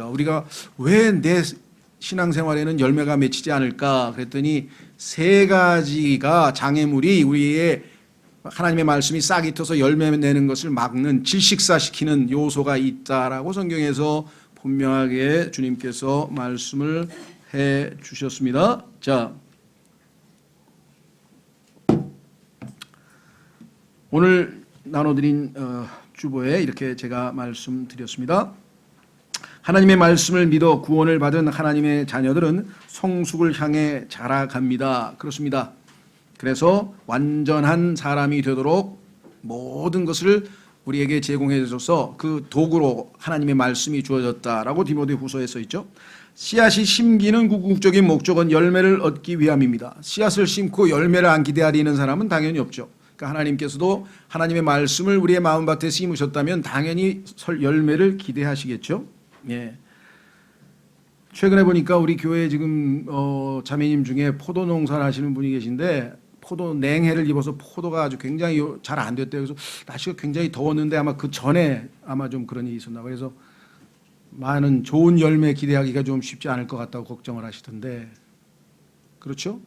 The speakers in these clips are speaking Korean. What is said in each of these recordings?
우리가 왜 내 신앙생활에는 열매가 맺히지 않을까 그랬더니 세 가지가 장애물이 우리의 하나님의 말씀이 싹이 터서 열매 내는 것을 막는 질식사시키는 요소가 있다라고 성경에서 분명하게 주님께서 말씀을 해 주셨습니다. 자, 오늘 나눠드린 주보에 이렇게 제가 말씀드렸습니다. 하나님의 말씀을 믿어 구원을 받은 하나님의 자녀들은 성숙을 향해 자라갑니다. 그렇습니다. 그래서 완전한 사람이 되도록 모든 것을 우리에게 제공해 줘서 그 도구로 하나님의 말씀이 주어졌다라고 디모데후서에 써 있죠. 씨앗이 심기는 궁극적인 목적은 열매를 얻기 위함입니다. 씨앗을 심고 열매를 안 기대하리는 사람은 당연히 없죠. 그러니까 하나님께서도 하나님의 말씀을 우리의 마음밭에 심으셨다면 당연히 열매를 기대하시겠죠. 예. 최근에 보니까 우리 교회에 지금 자매님 중에 포도 농사를 하시는 분이 계신데 포도 냉해를 입어서 포도가 아주 굉장히 잘 안 됐대요. 그래서 날씨가 굉장히 더웠는데 아마 그 전에 아마 좀 그런 일이 있었나. 그래서 많은 좋은 열매 기대하기가 좀 쉽지 않을 것 같다고 걱정을 하시던데 그렇죠?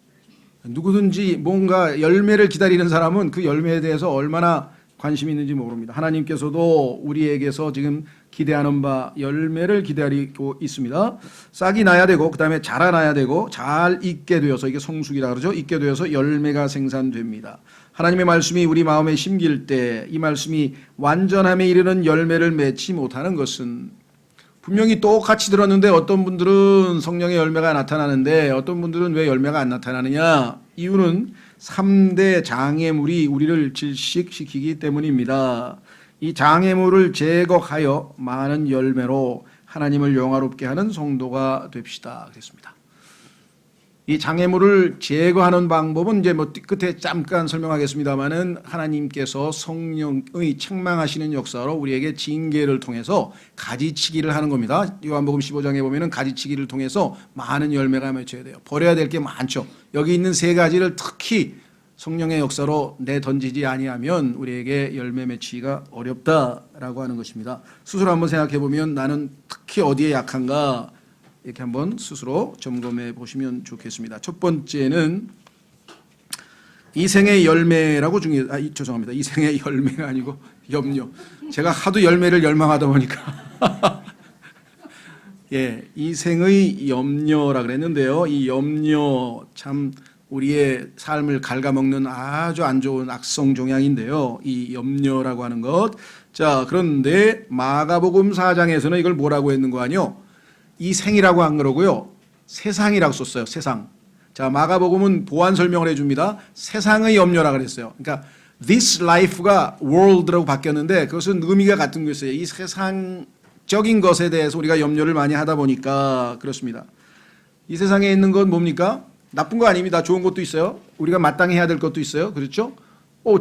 누구든지 뭔가 열매를 기다리는 사람은 그 열매에 대해서 얼마나 관심이 있는지 모릅니다. 하나님께서도 우리에게서 지금 기대하는 바 열매를 기다리고 있습니다. 싹이 나야 되고 그 다음에 자라나야 되고 잘 익게 되어서 이게 성숙이라 그러죠. 익게 되어서 열매가 생산됩니다. 하나님의 말씀이 우리 마음에 심길 때 이 말씀이 완전함에 이르는 열매를 맺지 못하는 것은 분명히 똑같이 들었는데 어떤 분들은 성령의 열매가 나타나는데 어떤 분들은 왜 열매가 안 나타나느냐. 이유는 3대 장애물이 우리를 질식시키기 때문입니다. 이 장애물을 제거하여 많은 열매로 하나님을 영화롭게 하는 성도가 됩시다. 그랬습니다. 이 장애물을 제거하는 방법은 이제 뭐 끝에 잠깐 설명하겠습니다만은 하나님께서 성령의 책망하시는 역사로 우리에게 징계를 통해서 가지치기를 하는 겁니다. 요한복음 15장에 보면은 가지치기를 통해서 많은 열매가 맺혀야 돼요. 버려야 될 게 많죠. 여기 있는 세 가지를 특히 성령의 역사로 내던지지 아니하면 우리에게 열매 맺히기가 어렵다라고 하는 것입니다. 스스로 한번 생각해 보면 나는 특히 어디에 약한가 이렇게 한번 스스로 점검해 보시면 좋겠습니다. 첫 번째는 이생의 열매라고 죄송합니다. 이생의 열매가 아니고 염려. 제가 하도 열매를 열망하다 보니까 예, 이생의 염려라 그랬는데요. 이 염려 참 우리의 삶을 갉아먹는 아주 안 좋은 악성 종양인데요. 이 염려라고 하는 것. 자, 그런데 마가복음 4장에서는 이걸 뭐라고 했는 거 아니요? 이 생이라고 한 거라고요. 세상이라고 썼어요. 세상. 자, 마가복음은 보완 설명을 해줍니다. 세상의 염려라 그랬어요. 그러니까 this life가 world라고 바뀌었는데 그것은 의미가 같은 거였어요. 이 세상적인 것에 대해서 우리가 염려를 많이 하다 보니까 그렇습니다. 이 세상에 있는 건 뭡니까? 나쁜 거 아닙니다. 좋은 것도 있어요. 우리가 마땅히 해야 될 것도 있어요. 그렇죠?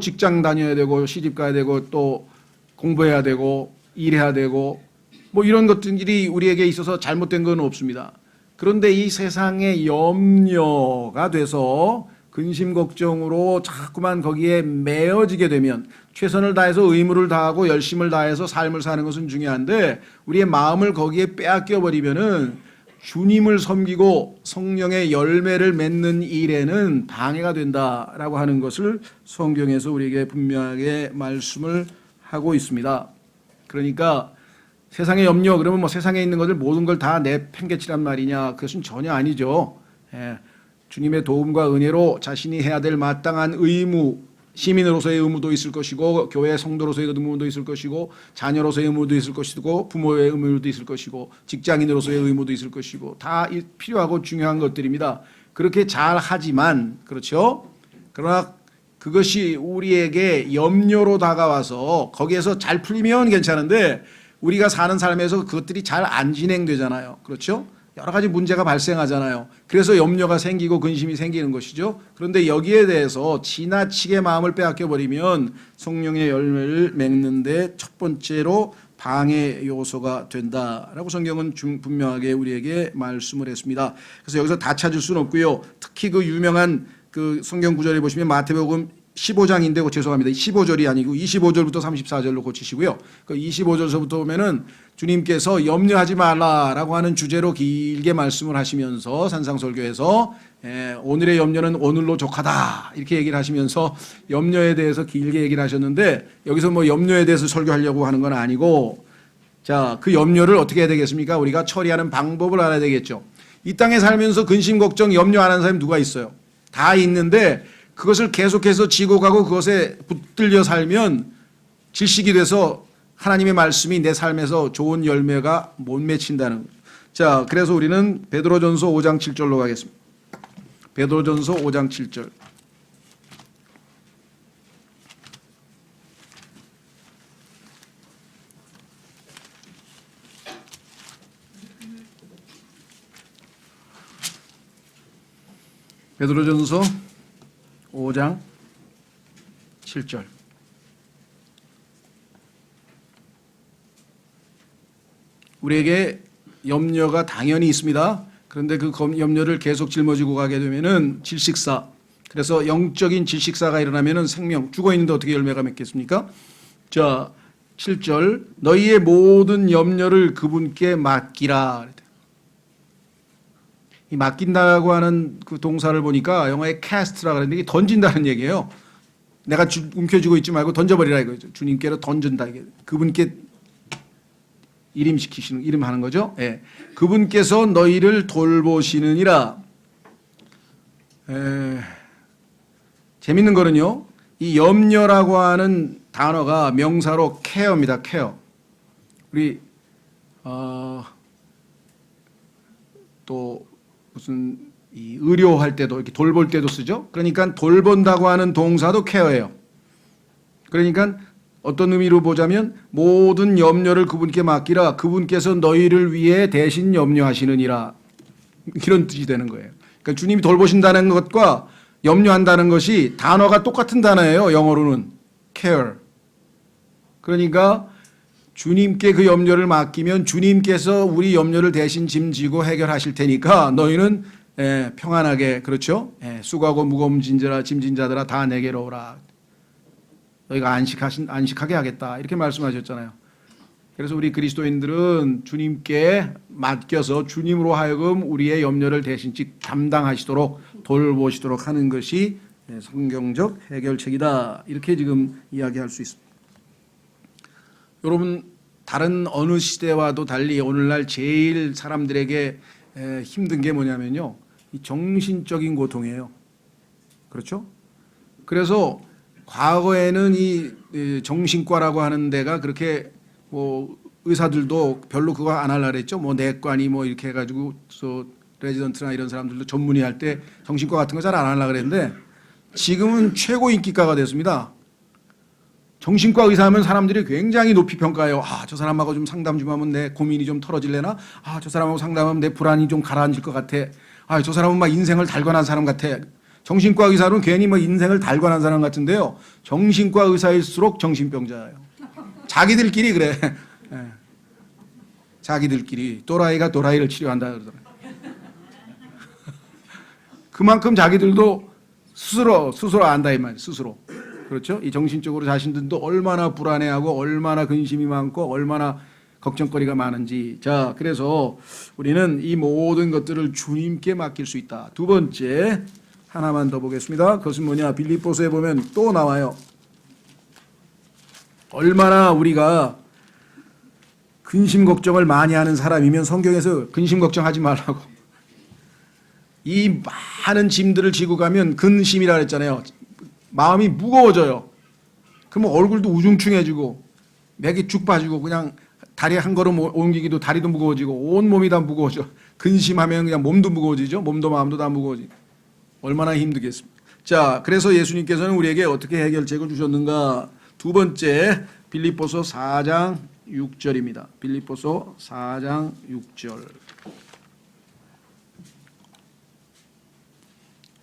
직장 다녀야 되고 시집 가야 되고 또 공부해야 되고 일해야 되고 뭐 이런 것들이 우리에게 있어서 잘못된 건 없습니다. 그런데 이 세상의 염려가 돼서 근심 걱정으로 자꾸만 거기에 매어지게 되면 최선을 다해서 의무를 다하고 열심을 다해서 삶을 사는 것은 중요한데 우리의 마음을 거기에 빼앗겨 버리면은 주님을 섬기고 성령의 열매를 맺는 일에는 방해가 된다라고 하는 것을 성경에서 우리에게 분명하게 말씀을 하고 있습니다. 그러니까 세상의 염려 그러면 뭐 세상에 있는 것들 모든 걸 다 내팽개치란 말이냐? 그것은 전혀 아니죠. 예, 주님의 도움과 은혜로 자신이 해야 될 마땅한 의무, 시민으로서의 의무도 있을 것이고 교회 성도로서의 의무도 있을 것이고 자녀로서의 의무도 있을 것이고 부모의 의무도 있을 것이고 직장인으로서의 의무도 있을 것이고 다 필요하고 중요한 것들입니다. 그렇게 잘 하지만 그렇죠? 그러나 그것이 우리에게 염려로 다가와서 거기에서 잘 풀리면 괜찮은데 우리가 사는 삶에서 그것들이 잘 안 진행되잖아요. 그렇죠? 여러 가지 문제가 발생하잖아요. 그래서 염려가 생기고 근심이 생기는 것이죠. 그런데 여기에 대해서 지나치게 마음을 빼앗겨버리면 성령의 열매를 맺는데 첫 번째로 방해 요소가 된다라고 성경은 분명하게 우리에게 말씀을 했습니다. 그래서 여기서 다 찾을 수는 없고요. 특히 그 유명한 그 성경 구절에 보시면 마태복음 15장인데 죄송합니다. 15절이 아니고 25절부터 34절로 고치시고요. 그 25절서부터 보면은 주님께서 염려하지 말라라고 하는 주제로 길게 말씀을 하시면서 산상설교에서 오늘의 염려는 오늘로 족하다 이렇게 얘기를 하시면서 염려에 대해서 길게 얘기를 하셨는데 여기서 뭐 염려에 대해서 설교하려고 하는 건 아니고 자, 그 염려를 어떻게 해야 되겠습니까? 우리가 처리하는 방법을 알아야 되겠죠. 이 땅에 살면서 근심 걱정 염려 안 하는 사람이 누가 있어요? 다 있는데 그것을 계속해서 지고 가고 그것에 붙들려 살면 질식이 돼서 하나님의 말씀이 내 삶에서 좋은 열매가 못 맺힌다는 거죠. 자, 그래서 우리는 베드로전서 5장 7절로 가겠습니다. 베드로전서 5장 7절. 베드로전서 5장 7절. 우리에게 염려가 당연히 있습니다. 그런데 그 염려를 계속 짊어지고 가게 되면은 질식사. 그래서 영적인 질식사가 일어나면은 생명, 죽어 있는데 어떻게 열매가 맺겠습니까? 자, 7절. 너희의 모든 염려를 그분께 맡기라. 이 맡긴다고 하는 그 동사를 보니까 영어에 cast라 그랬는데 이게 던진다는 얘기예요. 내가 움켜쥐고 있지 말고 던져버리라 이거죠. 주님께로 던진다 이게. 그분께 일임시키시는 일임하는 거죠. 예. 그분께서 너희를 돌보시느니라. 재밌는 거는요. 이 염려라고 하는 단어가 명사로 care입니다. care. 우리 또 무슨 이 의료할 때도 이렇게 돌볼 때도 쓰죠. 그러니까 돌본다고 하는 동사도 care예요. 그러니까 어떤 의미로 보자면 모든 염려를 그분께 맡기라. 그분께서 너희를 위해 대신 염려하시느니라. 이런 뜻이 되는 거예요. 그러니까 주님이 돌보신다는 것과 염려한다는 것이 단어가 똑같은 단어예요. 영어로는 care. 그러니까 주님께 그 염려를 맡기면 주님께서 우리 염려를 대신 짐지고 해결하실 테니까 너희는 평안하게 그렇죠? 수고하고 무거운 짐진 자들아 다 내게로 오라. 너희가 안식하게 하겠다 이렇게 말씀하셨잖아요. 그래서 우리 그리스도인들은 주님께 맡겨서 주님으로 하여금 우리의 염려를 대신 담당하시도록 돌보시도록 하는 것이 성경적 해결책이다 이렇게 지금 이야기할 수 있습니다. 여러분 다른 어느 시대와도 달리 오늘날 제일 사람들에게 힘든 게 뭐냐면요. 이 정신적인 고통이에요. 그렇죠? 그래서 과거에는 이 정신과라고 하는 데가 그렇게 뭐 의사들도 별로 그거 안 하려고 그랬죠. 뭐 내과니 뭐 이렇게 해가지고 레지던트나 이런 사람들도 전문의 할 때 정신과 같은 거 잘 안 하려고 그랬는데 지금은 최고 인기과가 됐습니다. 정신과 의사하면 사람들이 굉장히 높이 평가해요. 아, 저 사람하고 좀 상담 좀 하면 내 고민이 좀 털어질래나? 아, 저 사람하고 상담하면 내 불안이 좀 가라앉을 것 같아. 아, 저 사람은 막 인생을 달관한 사람 같아. 정신과 의사는 괜히 뭐 인생을 달관한 사람 같은데요. 정신과 의사일수록 정신병자예요. 자기들끼리 그래. 자기들끼리 또라이가 또라이를 치료한다 그러더라고요. 그만큼 자기들도 스스로 안다 이 말이에요. 스스로. 그렇죠? 이 정신적으로 자신들도 얼마나 불안해하고 얼마나 근심이 많고 얼마나 걱정거리가 많은지. 자, 그래서 우리는 이 모든 것들을 주님께 맡길 수 있다. 두 번째 하나만 더 보겠습니다. 그것은 뭐냐? 빌립보서에 보면 또 나와요. 얼마나 우리가 근심 걱정을 많이 하는 사람이면 성경에서 근심 걱정하지 말라고. 이 많은 짐들을 지고 가면 근심이라 그랬잖아요. 마음이 무거워져요. 그러면 얼굴도 우중충해지고 맥이 쭉 빠지고 그냥 다리 한 걸음 옮기기도 다리도 무거워지고 온 몸이 다 무거워져. 근심하면 그냥 몸도 무거워지죠. 몸도 마음도 다 무거워지고. 얼마나 힘들겠습니까? 자, 그래서 예수님께서는 우리에게 어떻게 해결책을 주셨는가? 두 번째 빌립보서 4장 6절입니다. 빌립보서 4장 6절.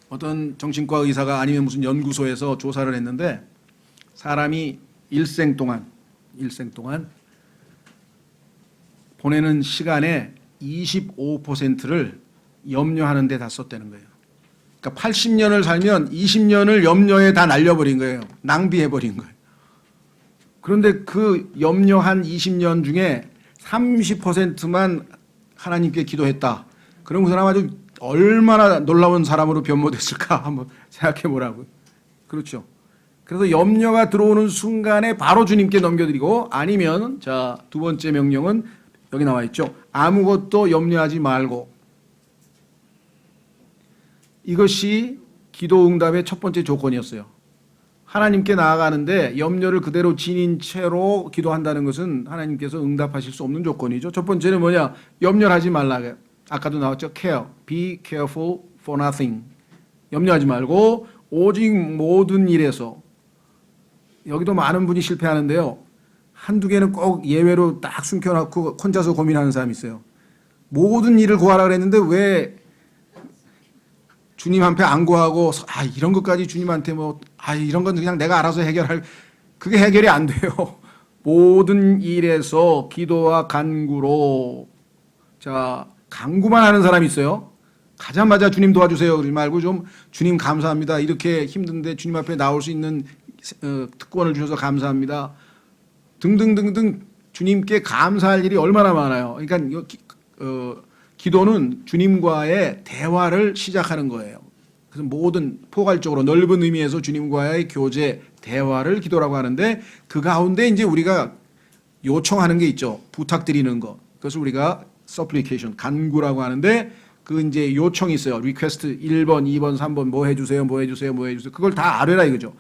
어떤 정신과 의사가 아니면 무슨 연구소에서 조사를 했는데 사람이 일생 동안 보내는 시간의 25%를 염려하는 데 다 썼다는 거예요. 그러니까 80년을 살면 20년을 염려에 다 날려버린 거예요. 낭비해버린 거예요. 그런데 그 염려한 20년 중에 30%만 하나님께 기도했다. 그럼 그 사람 아주 얼마나 놀라운 사람으로 변모됐을까 한번 생각해 보라고요. 그렇죠. 그래서 염려가 들어오는 순간에 바로 주님께 넘겨드리고, 아니면 자, 두 번째 명령은 여기 나와 있죠. 아무것도 염려하지 말고. 이것이 기도 응답의 첫 번째 조건이었어요. 하나님께 나아가는데 염려를 그대로 지닌 채로 기도한다는 것은 하나님께서 응답하실 수 없는 조건이죠. 첫 번째는 뭐냐? 염려하지 말라. 아까도 나왔죠. care. Be careful for nothing. 염려하지 말고 오직 모든 일에서. 여기도 많은 분이 실패하는데요. 한두 개는 꼭 예외로 딱 숨겨놓고 혼자서 고민하는 사람이 있어요. 모든 일을 구하라 그랬는데 왜 주님 앞에 안 구하고, 이런 것까지 주님한테 이런 건 그냥 내가 알아서 해결할, 그게 해결이 안 돼요. 모든 일에서 기도와 간구로. 자, 간구만 하는 사람이 있어요. 가자마자 주님 도와주세요 그러지 말고 좀 주님 감사합니다. 이렇게 힘든데 주님 앞에 나올 수 있는 특권을 주셔서 감사합니다. 등등등등 주님께 감사할 일이 얼마나 많아요. 그러니까 기도는 주님과의 대화를 시작하는 거예요. 그래서 모든 포괄적으로 넓은 의미에서 주님과의 교제, 대화를 기도라고 하는데, 그 가운데 이제 우리가 요청하는 게 있죠. 부탁드리는 거. 그것을 우리가 supplication, 간구라고 하는데, 그 이제 요청이 있어요. request 1번, 2번, 3번 뭐 해주세요, 뭐 해주세요, 뭐 해주세요. 그걸 다 아뢰라 이거죠.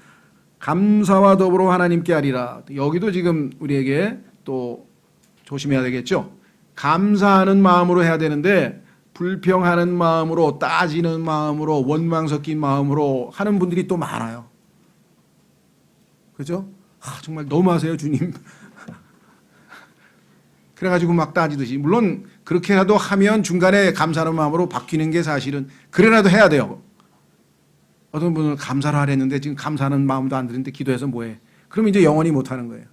감사와 더불어 하나님께 하리라. 여기도 지금 우리에게 또 조심해야 되겠죠. 감사하는 마음으로 해야 되는데 불평하는 마음으로, 따지는 마음으로, 원망 섞인 마음으로 하는 분들이 또 많아요. 그죠? 정말 너무하세요 주님. 그래가지고 막 따지듯이. 물론 그렇게라도 하면 중간에 감사하는 마음으로 바뀌는 게 사실은, 그래라도 해야 돼요. 어떤 분은 감사를 하랬는데 지금 감사하는 마음도 안 드는데 기도해서 뭐해. 그럼 이제 영원히 못하는 거예요.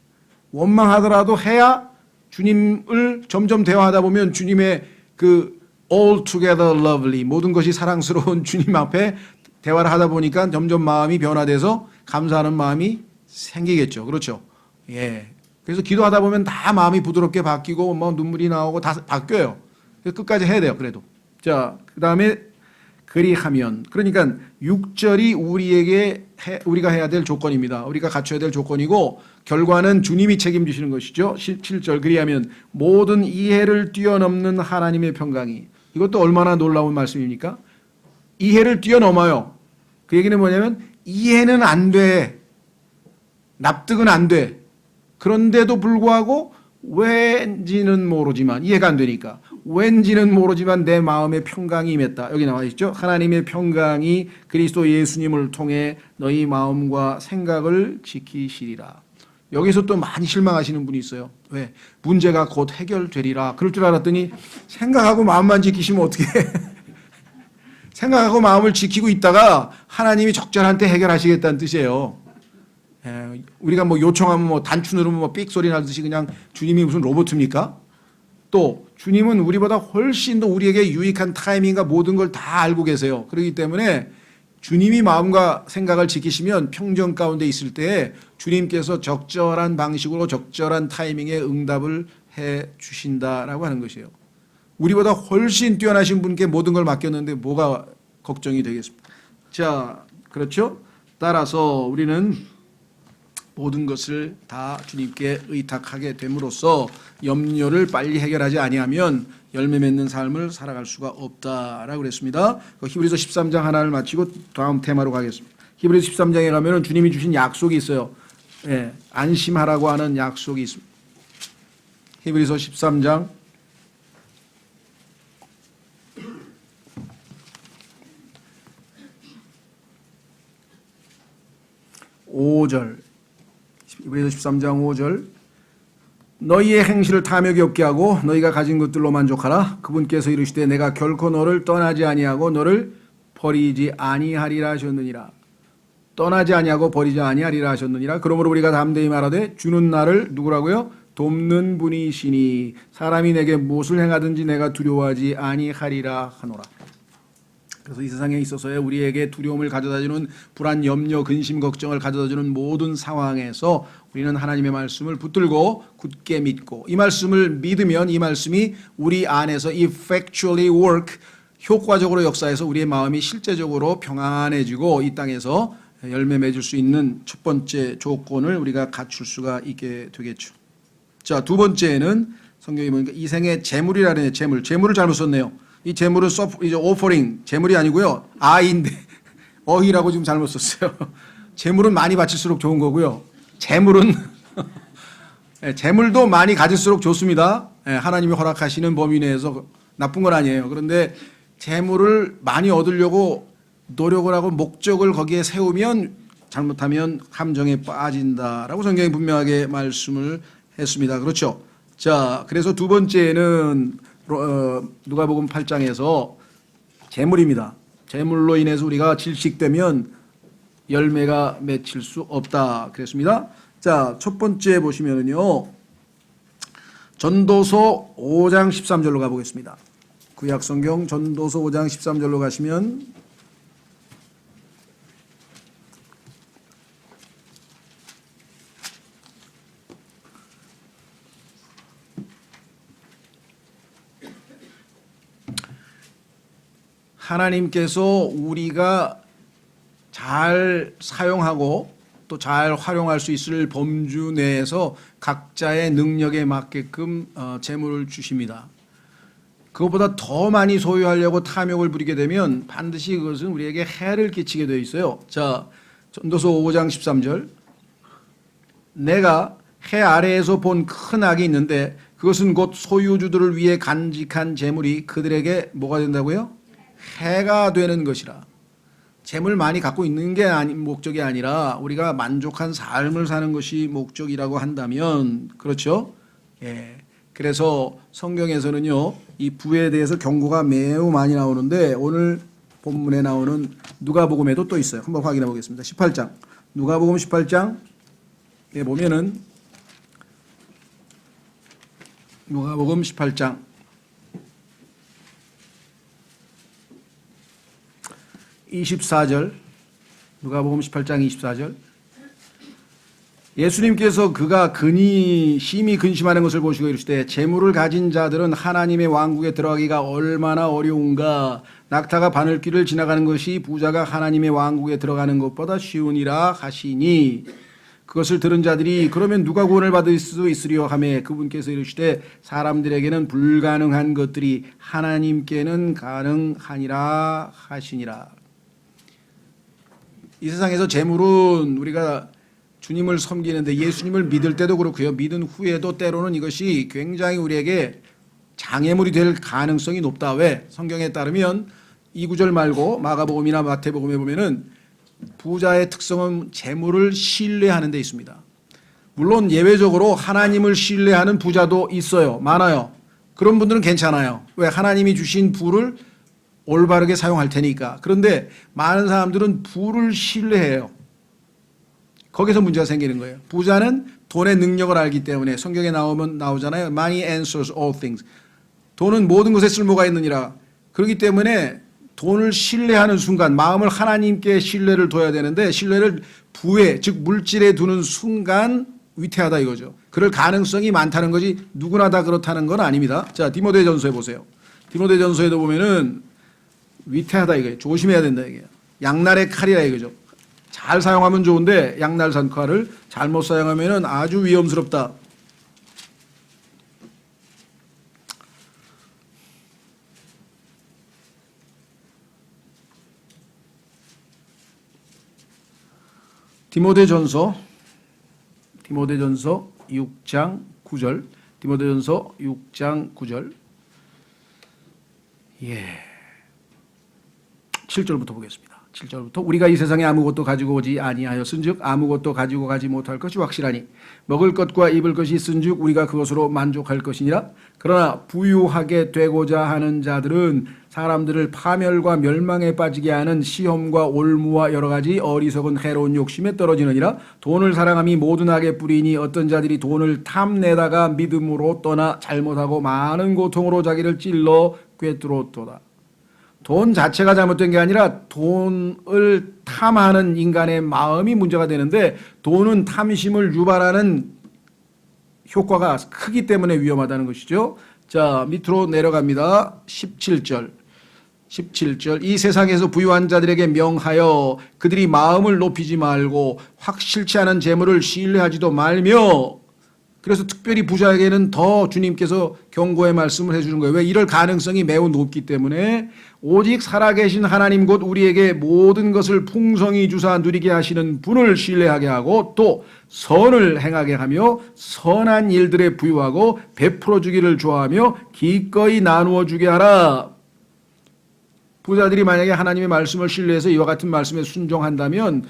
원망하더라도 해야 주님을 점점 대화하다 보면 주님의 그 altogether lovely, 모든 것이 사랑스러운 주님 앞에 대화를 하다 보니까 점점 마음이 변화돼서 감사하는 마음이 생기겠죠. 그렇죠. 예. 그래서 기도하다 보면 다 마음이 부드럽게 바뀌고 뭐 눈물이 나오고 다 바뀌어요. 끝까지 해야 돼요. 그래도. 자, 그다음에 그리하면, 그러니까 6절이 우리가 해야 될 조건입니다. 우리가 갖춰야 될 조건이고, 결과는 주님이 책임지시는 것이죠. 7절 그리하면 모든 이해를 뛰어넘는 하나님의 평강이. 이것도 얼마나 놀라운 말씀입니까? 이해를 뛰어넘어요. 그 얘기는 뭐냐면 이해는 안 돼. 납득은 안 돼. 그런데도 불구하고 왠지는 모르지만, 이해가 안 되니까 왠지는 모르지만 내 마음에 평강이 임했다. 여기 나와 있죠. 하나님의 평강이 그리스도 예수님을 통해 너희 마음과 생각을 지키시리라. 여기서 또 많이 실망하시는 분이 있어요. 왜? 문제가 곧 해결되리라. 그럴 줄 알았더니 생각하고 마음만 지키시면 어떻게 해? 생각하고 마음을 지키고 있다가 하나님이 적절한 때 해결하시겠다는 뜻이에요. 우리가 뭐 요청하면 뭐 단추 누르면 뭐 삑 소리 나듯이 그냥 주님이 무슨 로봇입니까? 또 주님은 우리보다 훨씬 더 우리에게 유익한 타이밍과 모든 걸 다 알고 계세요. 그렇기 때문에 주님이 마음과 생각을 지키시면 평정 가운데 있을 때 주님께서 적절한 방식으로 적절한 타이밍에 응답을 해 주신다라고 하는 것이에요. 우리보다 훨씬 뛰어나신 분께 모든 걸 맡겼는데 뭐가 걱정이 되겠습니까? 자, 그렇죠? 따라서 우리는 모든 것을 다 주님께 의탁하게 됨으로써 염려를 빨리 해결하지 아니하면 열매 맺는 삶을 살아갈 수가 없다라고 그랬습니다. 히브리서 13장 하나를 마치고 다음 테마로 가겠습니다. 히브리서 13장에 가면은 주님이 주신 약속이 있어요. 예, 안심하라고 하는 약속이 있습니다. 히브리서 13장 5절, 히브리서 13장 5절, 너희의 행실을 탐욕이 없게 하고 너희가 가진 것들로 만족하라. 그분께서 이르시되 내가 결코 너를 떠나지 아니하고 너를 버리지 아니하리라 하셨느니라. 떠나지 아니하고 버리지 아니하리라 하셨느니라. 그러므로 우리가 담대히 말하되 주는 나를 누구라고요? 돕는 분이시니 사람이 내게 무엇을 행하든지 내가 두려워하지 아니하리라 하노라. 그래서 이 세상에 있어서의 우리에게 두려움을 가져다주는 불안, 염려, 근심, 걱정을 가져다주는 모든 상황에서 우리는 하나님의 말씀을 붙들고 굳게 믿고 이 말씀을 믿으면 이 말씀이 우리 안에서 effectually work, 효과적으로 역사해서 우리의 마음이 실제적으로 평안해지고 이 땅에서 열매 맺을 수 있는 첫 번째 조건을 우리가 갖출 수가 있게 되겠죠. 자, 두 번째는 성경이 보니까 이 생의 재물이라는 재물을 잘못 썼네요. 이 재물은 이제 오퍼링, 재물이 아니고요. 아인데 어휘라고 지금 잘못 썼어요. 재물은 많이 바칠수록 좋은 거고요. 재물은 재물도 많이 가질수록 좋습니다. 하나님이 허락하시는 범위 내에서 나쁜 건 아니에요. 그런데 재물을 많이 얻으려고 노력을 하고 목적을 거기에 세우면 잘못하면 함정에 빠진다라고 성경이 분명하게 말씀을 했습니다. 그렇죠? 자, 그래서 두 번째는 누가복음 8장에서 재물입니다. 재물로 인해서 우리가 질식되면 열매가 맺힐 수 없다 그랬습니다. 자, 첫 번째 보시면은요. 전도서 5장 13절로 가보겠습니다. 구약 성경 전도서 5장 13절로 가시면 하나님께서 우리가 잘 사용하고 또 잘 활용할 수 있을 범주 내에서 각자의 능력에 맞게끔 재물을 주십니다. 그것보다 더 많이 소유하려고 탐욕을 부리게 되면 반드시 그것은 우리에게 해를 끼치게 되어 있어요. 자, 전도서 5장 13절. 내가 해 아래에서 본 큰 악이 있는데 그것은 곧 소유주들을 위해 간직한 재물이 그들에게 뭐가 된다고요? 해가 되는 것이라. 재물 많이 갖고 있는 게 목적이 아니라 우리가 만족한 삶을 사는 것이 목적이라고 한다면 그렇죠? 예. 그래서 성경에서는요, 이 부에 대해서 경고가 매우 많이 나오는데 오늘 본문에 나오는 누가복음에도 또 있어요. 한번 확인해 보겠습니다. 18장. 누가복음 18장에 보면은 누가복음 18장 24절, 누가복음 18장 24절. 예수님께서 그가 심히 근심하는 것을 보시고 이르시되 재물을 가진 자들은 하나님의 왕국에 들어가기가 얼마나 어려운가. 낙타가 바늘길을 지나가는 것이 부자가 하나님의 왕국에 들어가는 것보다 쉬우니라 하시니. 그것을 들은 자들이 그러면 누가 구원을 받을 수 있으리요 하매 그분께서 이르시되 사람들에게는 불가능한 것들이 하나님께는 가능하니라 하시니라. 이 세상에서 재물은 우리가 주님을 섬기는데 예수님을 믿을 때도 그렇고요. 믿은 후에도 때로는 이것이 굉장히 우리에게 장애물이 될 가능성이 높다. 왜? 성경에 따르면 이 구절 말고 마가복음이나 마태복음에 보면은 부자의 특성은 재물을 신뢰하는 데 있습니다. 물론 예외적으로 하나님을 신뢰하는 부자도 있어요. 많아요. 그런 분들은 괜찮아요. 왜? 하나님이 주신 부를 올바르게 사용할 테니까. 그런데 많은 사람들은 부를 신뢰해요. 거기서 문제가 생기는 거예요. 부자는 돈의 능력을 알기 때문에 성경에 나오잖아요. Money answers all things. 돈은 모든 것에 쓸모가 있느니라. 그렇기 때문에 돈을 신뢰하는 순간 마음을 하나님께 신뢰를 둬야 되는데 신뢰를 부에 즉 물질에 두는 순간 위태하다 이거죠. 그럴 가능성이 많다는 거지 누구나 다 그렇다는 건 아닙니다. 자, 디모데전서에 보세요. 디모데전서에도 보면은 위태하다 이거예요. 조심해야 된다 이게요. 양날의 칼이라 이거죠. 잘 사용하면 좋은데 양날산 칼을 잘못 사용하면은 아주 위험스럽다. 디모데전서 6장 9절. 디모데전서 6장 9절. 예. 7절부터 보겠습니다. 7절부터 우리가 이 세상에 아무것도 가지고 오지 아니하였은즉 아무것도 가지고 가지 못할 것이 확실하니 먹을 것과 입을 것이 있은즉 우리가 그것으로 만족할 것이니라. 그러나 부유하게 되고자 하는 자들은 사람들을 파멸과 멸망에 빠지게 하는 시험과 올무와 여러 가지 어리석은 해로운 욕심에 떨어지느니라. 돈을 사랑함이 모든 악의 뿌리니 어떤 자들이 돈을 탐내다가 믿음으로 떠나 잘못하고 많은 고통으로 자기를 찔러 꿰뚫었도다. 돈 자체가 잘못된 게 아니라 돈을 탐하는 인간의 마음이 문제가 되는데 돈은 탐심을 유발하는 효과가 크기 때문에 위험하다는 것이죠. 자, 밑으로 내려갑니다. 17절. 이 세상에서 부유한 자들에게 명하여 그들이 마음을 높이지 말고 확실치 않은 재물을 신뢰하지도 말며, 그래서 특별히 부자에게는 더 주님께서 경고의 말씀을 해주는 거예요. 왜? 이럴 가능성이 매우 높기 때문에 오직 살아계신 하나님 곧 우리에게 모든 것을 풍성히 주사 누리게 하시는 분을 신뢰하게 하고 또 선을 행하게 하며 선한 일들에 부유하고 베풀어 주기를 좋아하며 기꺼이 나누어 주게 하라. 부자들이 만약에 하나님의 말씀을 신뢰해서 이와 같은 말씀에 순종한다면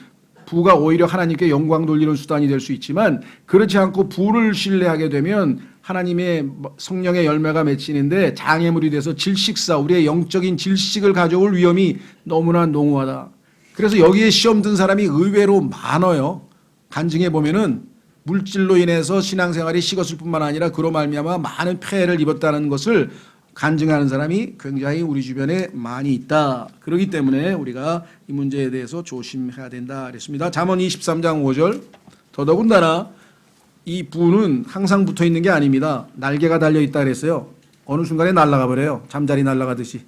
부가 오히려 하나님께 영광 돌리는 수단이 될 수 있지만, 그렇지 않고 부를 신뢰하게 되면 하나님의 성령의 열매가 맺히는데 장애물이 돼서 질식사, 우리의 영적인 질식을 가져올 위험이 너무나 농후하다. 그래서 여기에 시험 든 사람이 의외로 많아요. 간증해 보면은 물질로 인해서 신앙생활이 식었을 뿐만 아니라 그로 말미암아 많은 폐해를 입었다는 것을 간증하는 사람이 굉장히 우리 주변에 많이 있다. 그렇기 때문에 우리가 이 문제에 대해서 조심해야 된다 그랬습니다. 잠언 23장 5절. 더더군다나 이 부는 항상 붙어 있는 게 아닙니다. 날개가 달려 있다 그랬어요. 어느 순간에 날아가 버려요. 잠자리 날아가듯이.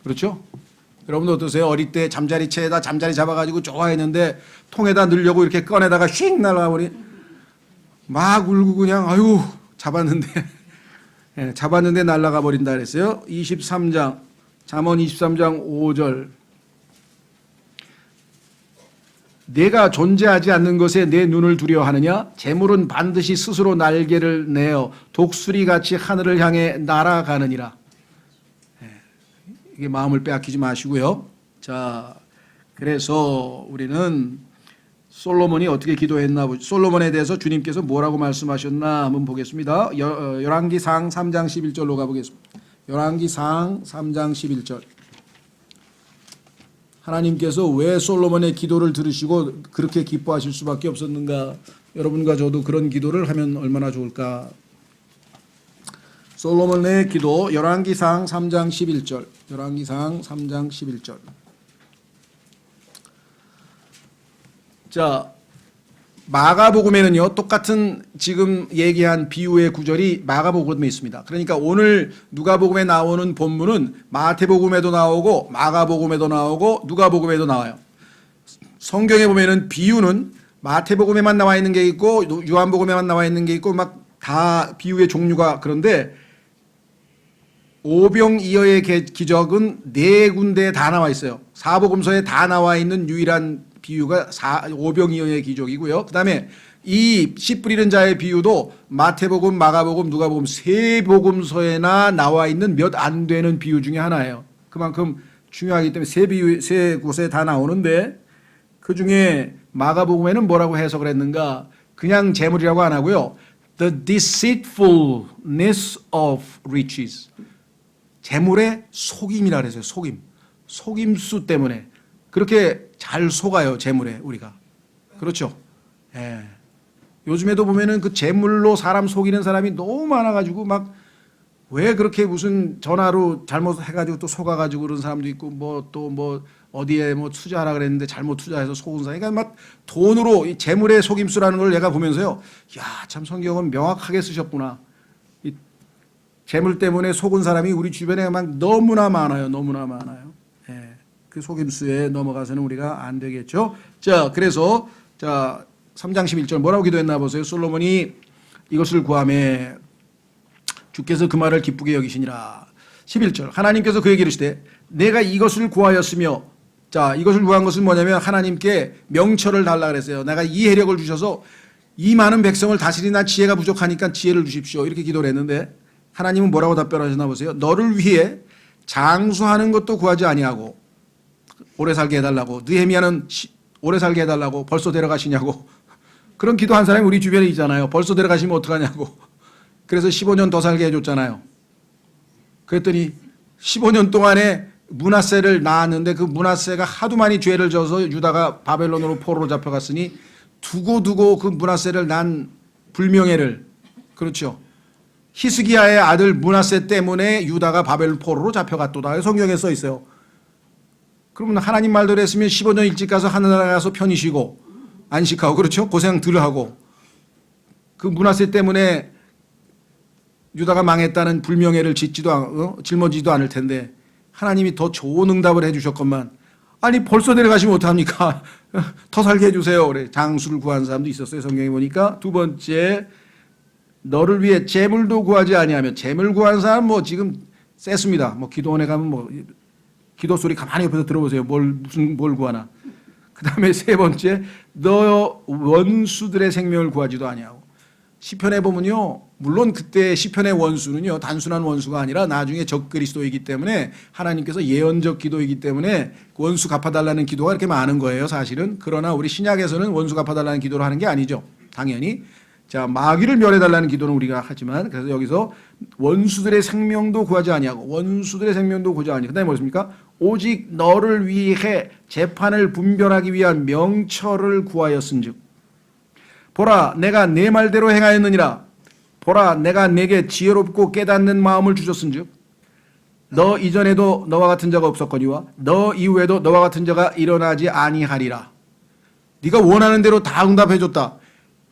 그렇죠? 여러분도 어떠세요? 어릴 때 잠자리채에다 잠자리 잡아가지고 좋아했는데 통에다 넣으려고 이렇게 꺼내다가 휙 날아가 버리. 막 울고 그냥 아유 잡았는데 잡았는데 날아가 버린다 그랬어요. 23장 잠언 23장 5절. 내가 존재하지 않는 것에 내 눈을 두려워하느냐? 재물은 반드시 스스로 날개를 내어 독수리같이 하늘을 향해 날아가느니라. 이게 마음을 빼앗기지 마시고요. 자, 그래서 우리는 솔로몬이 어떻게 기도했나, 솔로몬에 대해서 주님께서 뭐라고 말씀하셨나 한번 보겠습니다. 열왕기상 3장 11절로 가보겠습니다. 열왕기상 3장 11절. 하나님께서 왜 솔로몬의 기도를 들으시고 그렇게 기뻐하실 수밖에 없었는가? 여러분과 저도 그런 기도를 하면 얼마나 좋을까? 솔로몬의 기도 열왕기상 3장 11절. 열왕기상 3장 11절. 자, 마가복음에는요 똑같은 지금 얘기한 비유의 구절이 마가복음에 있습니다. 그러니까 오늘 누가복음에 나오는 본문은 마태복음에도 나오고 마가복음에도 나오고 누가복음에도 나와요. 성경에 보면은 비유는 마태복음에만 나와 있는 게 있고 요한복음에만 나와 있는 게 있고 막 다 비유의 종류가, 그런데 오병이어의 기적은 네 군데에 다 나와 있어요. 사복음서에 다 나와 있는 유일한 비유가 오병이어의 기적이고요. 그 다음에 이 씨 뿌리는 자의 비유도 마태복음, 마가복음, 누가복음 세 복음서에나 나와 있는 몇 안 되는 비유 중에 하나예요. 그만큼 중요하기 때문에 세 곳에 다 나오는데 그 중에 마가복음에는 뭐라고 해석을 했는가? 그냥 재물이라고 안 하고요. The deceitfulness of riches. 재물의 속임이라 그랬어요. 속임. 속임수 때문에. 그렇게 잘 속아요, 재물에 우리가. 그렇죠? 예. 요즘에도 보면은 그 재물로 사람 속이는 사람이 너무 많아가지고 막 왜 그렇게 무슨 전화로 잘못해가지고 또 속아가지고 그런 사람도 있고 뭐 또 뭐 어디에 뭐 투자하라 그랬는데 잘못 투자해서 속은 사람. 그러니까 막 돈으로 이 재물의 속임수라는 걸 내가 보면서요. 야, 참 성경은 명확하게 쓰셨구나. 이 재물 때문에 속은 사람이 우리 주변에 막 너무나 많아요. 너무나 많아요. 예. 그 속임수에 넘어가서는 우리가 안 되겠죠. 자, 그래서 자 3장 11절 뭐라고 기도했나 보세요. 솔로몬이 이것을 구하매 주께서 그 말을 기쁘게 여기시니라. 11절 하나님께서 그에게 이르시되 내가 이것을 구하였으며, 자 이것을 구한 것은 뭐냐면 하나님께 명철을 달라 그랬어요. 내가 이해력을 주셔서 이 많은 백성을 다스리나 지혜가 부족하니까 지혜를 주십시오. 이렇게 기도를 했는데 하나님은 뭐라고 답변하셨나 보세요. 너를 위해 장수하는 것도 구하지 아니하고 오래 살게 해달라고. 느헤미야는 오래 살게 해달라고 벌써 데려가시냐고. 그런 기도한 사람이 우리 주변에 있잖아요. 벌써 데려가시면 어떡하냐고. 그래서 15년 더 살게 해줬잖아요. 그랬더니 15년 동안에 므낫세를 낳았는데 그 므낫세가 하도 많이 죄를 져서 유다가 바벨론으로 포로로 잡혀갔으니 두고 그 므낫세를 난 불명예를, 그렇죠, 히스기야의 아들 므낫세 때문에 유다가 바벨 포로로 잡혀갔도다. 성경에 써 있어요. 그러면 하나님 말대로 했으면 15년 일찍 가서 하늘나라 가서 편히 쉬고 안식하고 그렇죠? 고생 덜 하고 그 므낫세 때문에 유다가 망했다는 불명예를 짊어지지도 않을 텐데 하나님이 더 좋은 응답을 해 주셨건만 아니 벌써 내려가시면 어떡합니까? 더 살게 해주세요. 그래. 장수를 구한 사람도 있었어요. 성경에 보니까. 두 번째, 너를 위해 재물도 구하지 아니하며 재물 구한 사람 뭐 지금 셌습니다. 뭐 기도원에 가면 뭐 기도 소리 가만히 옆에서 들어보세요. 뭘 구하나. 그 다음에 세 번째, 너 원수들의 생명을 구하지도 아니하고. 시편에 보면요, 물론 그때 시편의 원수는요 단순한 원수가 아니라 나중에 적그리스도이기 때문에 하나님께서 예언적 기도이기 때문에 원수 갚아달라는 기도가 이렇게 많은 거예요 사실은. 그러나 우리 신약에서는 원수 갚아달라는 기도를 하는 게 아니죠 당연히. 자, 마귀를 멸해달라는 기도는 우리가 하지만 그래서 여기서 원수들의 생명도 구하지 아니하고 원수들의 생명도 구하지 아니하고 그다음에 뭐였습니까? 오직 너를 위해 재판을 분별하기 위한 명철을 구하였은즉 보라 내가 내 말대로 행하였느니라. 보라 내가 네게 지혜롭고 깨닫는 마음을 주셨은즉 너 이전에도 너와 같은 자가 없었거니와 너 이후에도 너와 같은 자가 일어나지 아니하리라. 네가 원하는 대로 다 응답해 줬다.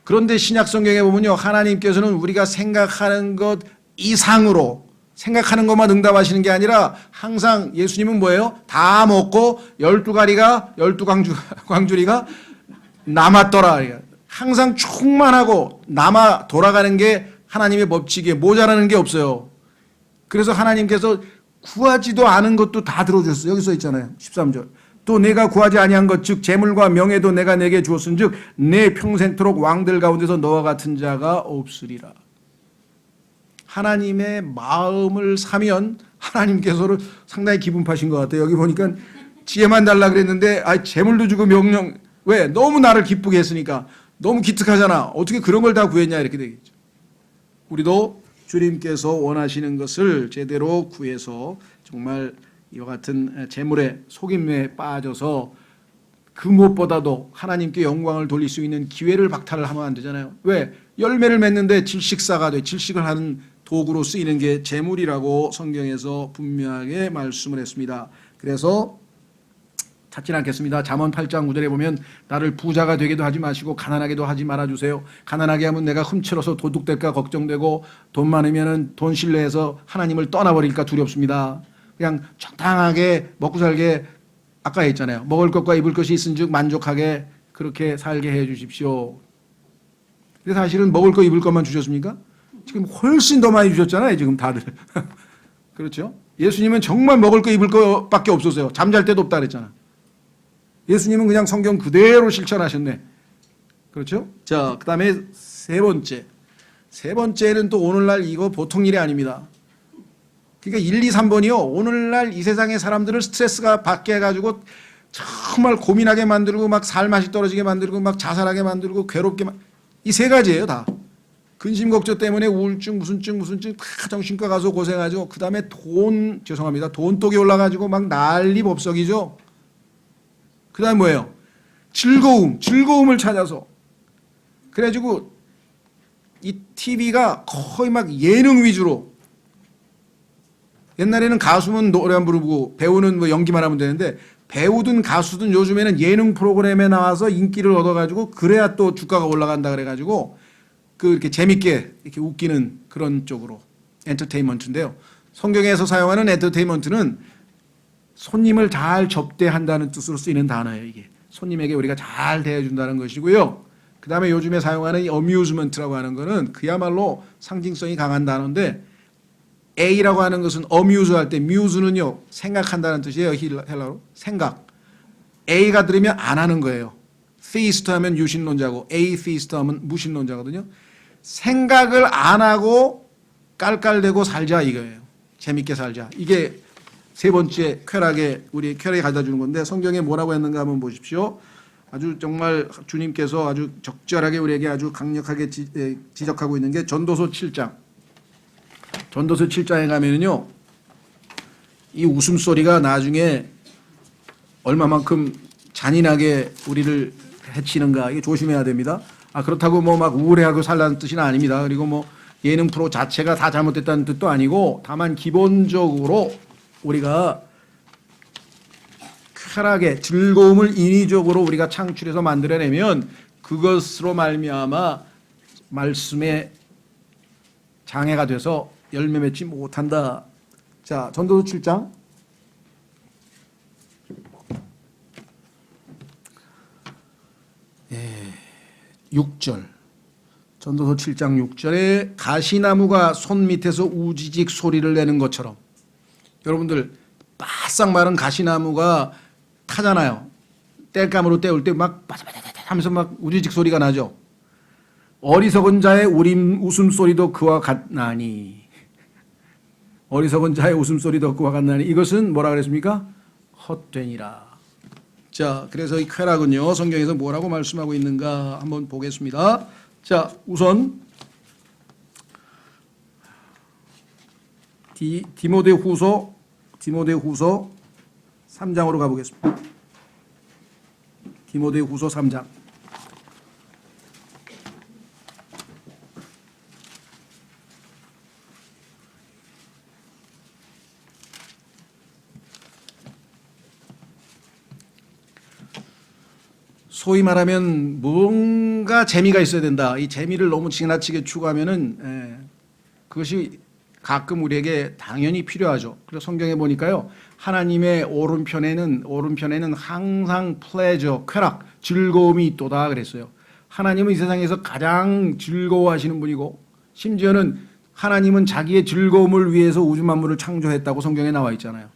그런데 신약 성경에 보면요 하나님께서는 우리가 생각하는 것 이상으로 생각하는 것만 응답하시는 게 아니라 항상 예수님은 뭐예요? 다 먹고 12가리가 12광주리가 남았더라. 항상 충만하고 남아 돌아가는 게 하나님의 법칙이에요. 모자라는 게 없어요. 그래서 하나님께서 구하지도 않은 것도 다 들어주셨어요. 여기 써 있잖아요. 13절. 또 내가 구하지 아니한 것 즉 재물과 명예도 내가 내게 주었은즉 내 평생토록 왕들 가운데서 너와 같은 자가 없으리라. 하나님의 마음을 사면 하나님께서는 상당히 기분 파신 것 같아요. 여기 보니까 지혜만 달라 그랬는데 재물도 주고 명령 왜? 너무 나를 기쁘게 했으니까. 너무 기특하잖아. 어떻게 그런 걸 다 구했냐 이렇게 되겠죠. 우리도 주님께서 원하시는 것을 제대로 구해서 정말 이와 같은 재물의 속임에 빠져서 그 무엇보다도 하나님께 영광을 돌릴 수 있는 기회를 박탈을 하면 안 되잖아요. 왜? 열매를 맺는데 질식사가 돼. 질식을 하는 도구로 쓰이는 게 재물이라고 성경에서 분명하게 말씀을 했습니다. 그래서 찾지는 않겠습니다. 잠언 8장 9절에 보면 나를 부자가 되게도 하지 마시고 가난하게도 하지 말아주세요. 가난하게 하면 내가 훔쳐서 도둑될까 걱정되고 돈 많으면 돈 신뢰해서 하나님을 떠나버릴까 두렵습니다. 그냥 적당하게 먹고 살게 아까 했잖아요. 먹을 것과 입을 것이 있은즉 만족하게 그렇게 살게 해 주십시오. 근데 사실은 먹을 거 입을 것만 주셨습니까? 지금 훨씬 더 많이 주셨잖아요. 지금 다들. 그렇죠? 예수님은 정말 먹을 거 입을 거밖에 없었어요. 잠잘 때도 없다 그랬잖아. 예수님은 그냥 성경 그대로 실천하셨네. 그렇죠? 자, 그 다음에 세 번째는 또 오늘날 이거 보통 일이 아닙니다. 그러니까 1, 2, 3번이요. 오늘날 이 세상의 사람들을 스트레스가 받게 해가지고 정말 고민하게 만들고 막 살맛이 떨어지게 만들고 막 자살하게 만들고 괴롭게 이 세 가지예요 다. 근심 걱정 때문에 우울증 무슨 증 다 정신과 가서 고생하죠. 그 다음에 돈독이 올라가지고 막 난리 법석이죠. 그 다음에 뭐예요? 즐거움을 찾아서. 그래가지고 이 TV가 거의 막 예능 위주로. 옛날에는 가수면 노래만 부르고 배우는 뭐 연기만 하면 되는데 배우든 가수든 요즘에는 예능 프로그램에 나와서 인기를 얻어가지고 그래야 또 주가가 올라간다 그래가지고 그 이렇게 재밌게 이렇게 웃기는 그런 쪽으로 엔터테인먼트인데요. 성경에서 사용하는 엔터테인먼트는 손님을 잘 접대한다는 뜻으로 쓰이는 단어예요. 이게 손님에게 우리가 잘 대해준다는 것이고요. 그 다음에 요즘에 사용하는 이 어뮤즈먼트라고 하는 거는 그야말로 상징성이 강한 단어인데 A라고 하는 것은 어뮤즈 할 때 뮤즈는요 생각한다는 뜻이에요. 헬라로 생각. A가 들으면 안 하는 거예요. theist 하면 유신론자고 atheist 하면 무신론자거든요. 생각을 안 하고 깔깔대고 살자 이거예요. 재밌게 살자. 이게 세 번째 우리 쾌락이 가져다 주는 건데 성경에 뭐라고 했는가 한번 보십시오. 아주 정말 주님께서 아주 적절하게 우리에게 아주 강력하게 지적하고 있는 게 전도서 7장. 전도서 7장에 가면은요. 이 웃음소리가 나중에 얼마만큼 잔인하게 우리를 해치는가 이게 조심해야 됩니다. 그렇다고 뭐 막 우울해하고 살라는 뜻은 아닙니다. 그리고 뭐 예능 프로 자체가 다 잘못됐다는 뜻도 아니고 다만 기본적으로 우리가 쾌락의 즐거움을 인위적으로 우리가 창출해서 만들어내면 그것으로 말미암아 말씀에 장애가 돼서 열매 맺지 못한다. 자, 전도서 7장 6절. 전도서 7장 6절에 가시나무가 손 밑에서 우지직 소리를 내는 것처럼 여러분들 바싹 마른 가시나무가 타잖아요. 땔감으로 떼울 때 막 바삭바삭 하면서 막 우지직 소리가 나죠. 어리석은 자의 웃음소리도 그와 같나니. 어리석은 자의 웃음소리도 그와 같나니. 이것은 뭐라 그랬습니까? 헛되니라. 자, 그래서 이 쾌락은요, 성경에서 뭐라고 말씀하고 있는가 한번 보겠습니다. 자, 우선 디모데후서 3장으로 가보겠습니다. 디모데후서 3장. 소위 말하면 뭔가 재미가 있어야 된다. 이 재미를 너무 지나치게 추구하면은 그것이 가끔 우리에게 당연히 필요하죠. 그래서 성경에 보니까요, 하나님의 오른편에는 항상 플레저, 쾌락, 즐거움이 있도다 그랬어요. 하나님은 이 세상에서 가장 즐거워하시는 분이고, 심지어는 하나님은 자기의 즐거움을 위해서 우주 만물을 창조했다고 성경에 나와 있잖아요.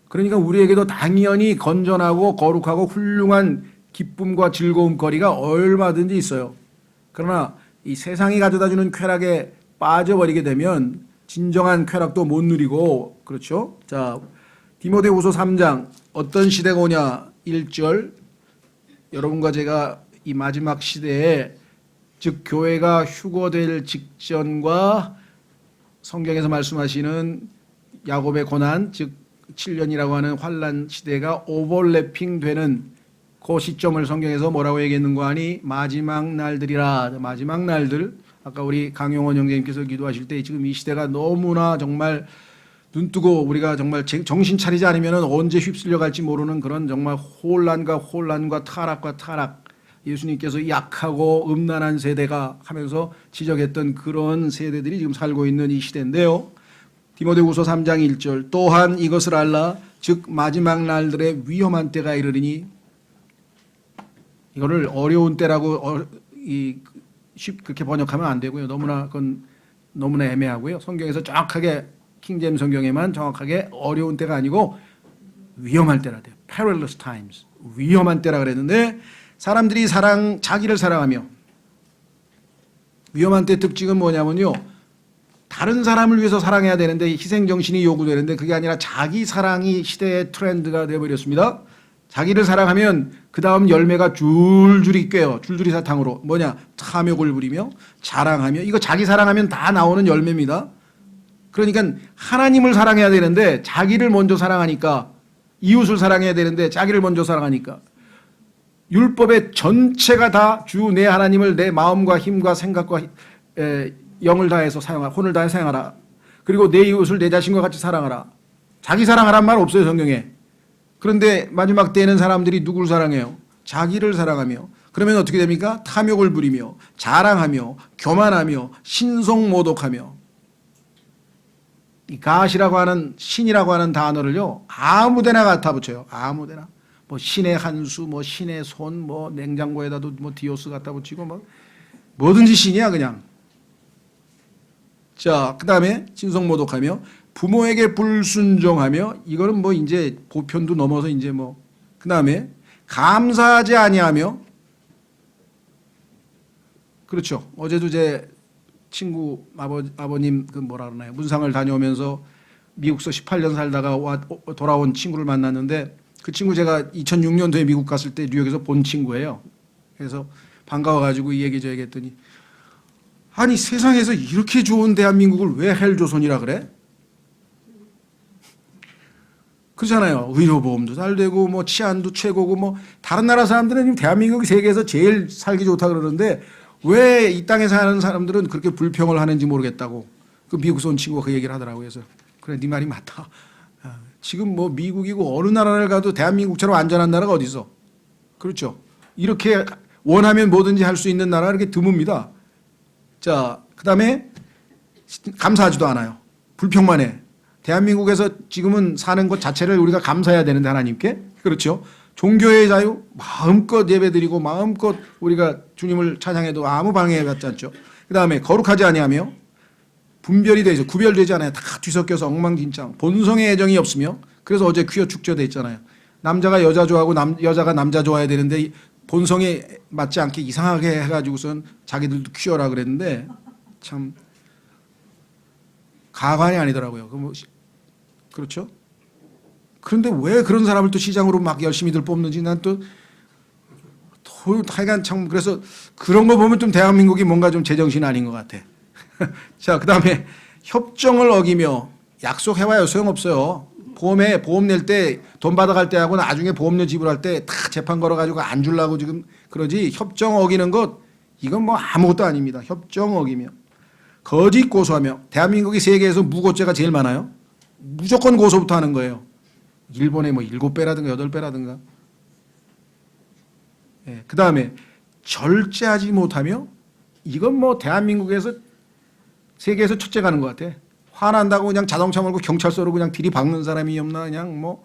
그러니까 우리에게도 당연히 건전하고 거룩하고 훌륭한 기쁨과 즐거움거리가 얼마든지 있어요. 그러나 이 세상이 가져다주는 쾌락에 빠져버리게 되면 진정한 쾌락도 못 누리고, 그렇죠? 자, 디모데후서 3장 어떤 시대가 오냐. 1절, 여러분과 제가 이 마지막 시대에, 즉 교회가 휴거될 직전과 성경에서 말씀하시는 야곱의 고난, 즉 7년이라고 하는 환란 시대가 오버래핑 되는 그 시점을 성경에서 뭐라고 얘기했는가 하니 마지막 날들이라. 마지막 날들, 아까 우리 강용원 형제님께서 기도하실 때 지금 이 시대가 너무나 정말 눈뜨고 우리가 정말 정신 차리지 않으면 언제 휩쓸려 갈지 모르는 그런 정말 혼란과 타락, 예수님께서 약하고 음란한 세대가 하면서 지적했던 그런 세대들이 지금 살고 있는 이 시대인데요. 디모데후서 3장 1절, 또한 이것을 알라, 즉 마지막 날들의 위험한 때가 이르리니. 이거를 어려운 때라고 그렇게 번역하면 안 되고요. 그건 너무나 애매하고요. 성경에서 정확하게 킹제임 성경에만 정확하게 어려운 때가 아니고 위험할 때라 돼요. perilous times. 위험한 때라 그랬는데 사람들이 자기를 사랑하며, 위험한 때 특징은 뭐냐면요, 다른 사람을 위해서 사랑해야 되는데 희생 정신이 요구되는데 그게 아니라 자기 사랑이 시대의 트렌드가 되어버렸습니다. 자기를 사랑하면 그 다음 열매가 줄줄이 꿰요. 줄줄이 사탕으로. 뭐냐? 탐욕을 부리며 자랑하며. 이거 자기 사랑하면 다 나오는 열매입니다. 그러니까 하나님을 사랑해야 되는데 자기를 먼저 사랑하니까, 이웃을 사랑해야 되는데 자기를 먼저 사랑하니까, 율법의 전체가 다 주 내 하나님을 내 마음과 힘과 생각과 영을 다해서 사용하라. 혼을 다해 사용하라. 그리고 내 이웃을 내 자신과 같이 사랑하라. 자기 사랑하란 말 없어요, 성경에. 그런데 마지막 때에는 사람들이 누구를 사랑해요? 자기를 사랑하며. 그러면 어떻게 됩니까? 탐욕을 부리며 자랑하며 교만하며 신성모독하며. 이 가시라고 하는, 신이라고 하는 단어를요, 아무데나 갖다 붙여요. 아무데나. 뭐 신의 한수, 뭐 신의 손, 뭐 냉장고에다도 뭐 디오스 갖다 붙이고 뭐 뭐든지 신이야 그냥. 자, 그 다음에 신성모독하며 부모에게 불순종하며. 이거는 뭐 이제 보편도 넘어서 이제 뭐. 그 다음에 감사하지 아니하며. 그렇죠. 어제도 제 친구 아버님 그 뭐라 그러나요? 문상을 다녀오면서 미국서 18년 살다가 돌아온 친구를 만났는데, 그 친구 제가 2006년도에 미국 갔을 때 뉴욕에서 본 친구예요. 그래서 반가워가지고 이 얘기 저 얘기 했더니, 아니 세상에서 이렇게 좋은 대한민국을 왜 헬조선이라 그래? 그렇잖아요. 의료보험도 잘 되고 뭐 치안도 최고고 뭐 다른 나라 사람들은 대한민국이 세계에서 제일 살기 좋다 그러는데 왜 이 땅에 사는 사람들은 그렇게 불평을 하는지 모르겠다고. 그 미국에서 온 친구가 그 얘기를 하더라고요. 그래서 그래, 네 말이 맞다. 지금 뭐 미국이고 어느 나라를 가도 대한민국처럼 안전한 나라가 어디 있어? 그렇죠. 이렇게 원하면 뭐든지 할 수 있는 나라가 이렇게 드뭅니다. 자, 그다음에 감사하지도 않아요. 불평만 해. 대한민국에서 지금은 사는 것 자체를 우리가 감사해야 되는데 하나님께. 그렇죠. 종교의 자유 마음껏 예배드리고 마음껏 우리가 주님을 찬양해도 아무 방해받지 않죠. 그다음에 거룩하지 아니하며 분별이 되어 있어. 구별되지 않아요. 다 뒤섞여서 엉망진창. 본성의 애정이 없으며. 그래서 어제 퀴어 축제돼 있잖아요. 남자가 여자 좋아하고 여자가 남자 좋아해야 되는데 본성에 맞지 않게 이상하게 해가지고선 자기들도 퀴어라 그랬는데 참 가관이 아니더라고요. 그렇죠? 그런데 왜 그런 사람을 또 시장으로 막 열심히들 뽑는지 난 또 하여간 참 그래서 그런 거 보면 좀 대한민국이 뭔가 좀 제정신 아닌 것 같아. 자, 그다음에 협정을 어기며 약속해봐요. 소용없어요. 보험 낼 때 돈 받아갈 때 하고 나중에 보험료 지불할 때 다 재판 걸어가지고 안 주려고 지금 그러지. 협정 어기는 것 이건 뭐 아무것도 아닙니다. 협정 어기며 거짓 고소하며. 대한민국이 세계에서 무고죄가 제일 많아요. 무조건 고소부터 하는 거예요. 일본에 뭐 7배라든가 8배라든가. 예, 그 다음에 절제하지 못하며. 이건 뭐 대한민국에서 세계에서 첫째 가는 것 같아. 화난다고 그냥 자동차 몰고 경찰서로 그냥 들이박는 사람이 없나. 그냥 뭐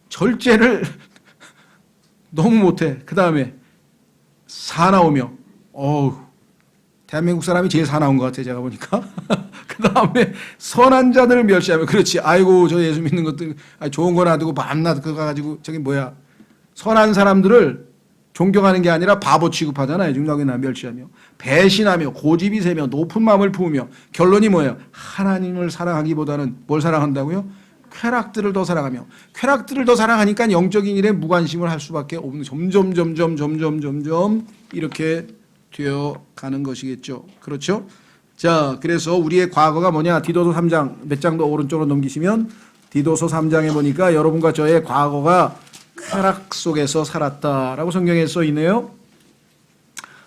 절제를 너무 못해. 그 다음에 사나우며. 대한민국 사람이 제일 사나운 것 같아 제가 보니까. 그 다음에 선한 자들을 멸시하며. 그렇지. 아이고 저 예수 믿는 것들 좋은 거 놔두고 밤낮 그거 가지고 저기 뭐야. 선한 사람들을 존경하는 게 아니라 바보 취급하잖아요. 중락이나 멸시하며. 배신하며 고집이 세며 높은 마음을 품으며. 결론이 뭐예요? 하나님을 사랑하기보다는 뭘 사랑한다고요? 쾌락들을 더 사랑하며. 쾌락들을 더 사랑하니까 영적인 일에 무관심을 할 수밖에 없는 점점 이렇게 되어가는 것이겠죠. 그렇죠? 자, 그래서 우리의 과거가 뭐냐? 디도서 3장 몇 장도 오른쪽으로 넘기시면 디도서 3장에 보니까 여러분과 저의 과거가 쾌락 속에서 살았다라고 성경에 써 있네요.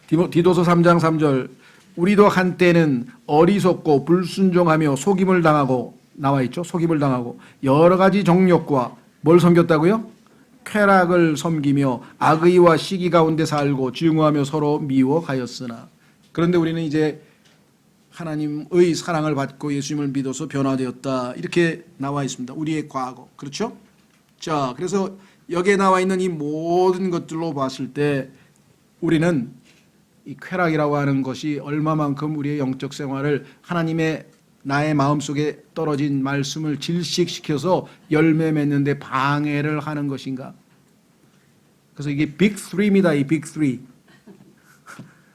디도서 3장 3절. 우리도 한때는 어리석고 불순종하며 속임을 당하고 나와 있죠. 속임을 당하고 여러 가지 정욕과 뭘 섬겼다고요? 쾌락을 섬기며 악의와 시기 가운데 살고 증오하며 서로 미워하였으나. 그런데 우리는 이제 하나님의 사랑을 받고 예수님을 믿어서 변화되었다. 이렇게 나와 있습니다. 우리의 과거. 그렇죠? 자, 그래서 여기에 나와 있는 이 모든 것들로 봤을 때 우리는 이 쾌락이라고 하는 것이 얼마만큼 우리의 영적 생활을 하나님의 나의 마음속에 떨어진 말씀을 질식시켜서 열매 맺는데 방해를 하는 것인가. 그래서 이게 빅 3입니다. 이 빅 3.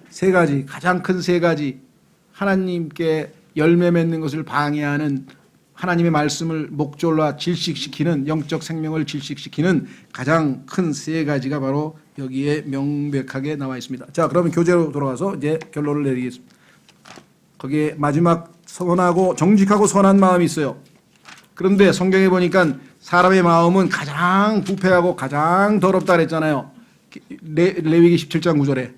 세 가지, 가장 큰 세 가지. 하나님께 열매 맺는 것을 방해하는, 하나님의 말씀을 목졸라 질식시키는, 영적 생명을 질식시키는 가장 큰 세 가지가 바로 여기에 명백하게 나와 있습니다. 자, 그러면 교재로 돌아와서 이제 결론을 내리겠습니다. 거기에 마지막 선하고 정직하고 선한 마음이 있어요. 그런데 성경에 보니까 사람의 마음은 가장 부패하고 가장 더럽다 그랬잖아요. 레위기 17장 9절에.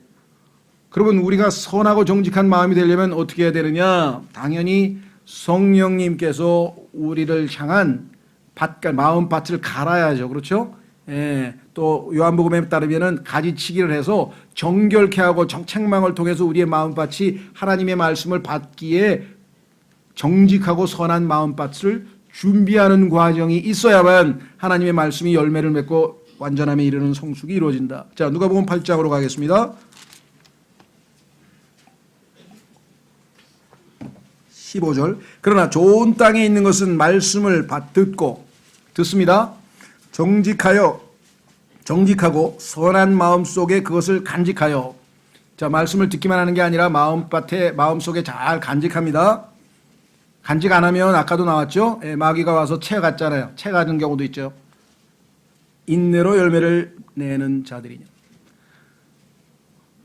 그러면 우리가 선하고 정직한 마음이 되려면 어떻게 해야 되느냐? 당연히 성령님께서 우리를 향한 마음밭을 갈아야죠. 그렇죠? 예, 또 요한복음에 따르면은 가지치기를 해서 정결케 하고 책망을 통해서 우리의 마음밭이 하나님의 말씀을 받기에 정직하고 선한 마음밭을 준비하는 과정이 있어야만 하나님의 말씀이 열매를 맺고 완전함에 이르는 성숙이 이루어진다. 자, 누가복음 8장으로 가겠습니다. 15절. 그러나 좋은 땅에 있는 것은 말씀을 듣습니다. 정직하고 선한 마음 속에 그것을 간직하여. 자, 말씀을 듣기만 하는 게 아니라 마음속에 잘 간직합니다. 간직 안 하면 아까도 나왔죠. 마귀가 와서 채갔잖아요. 채가는 경우도 있죠. 인내로 열매를 내는 자들이냐.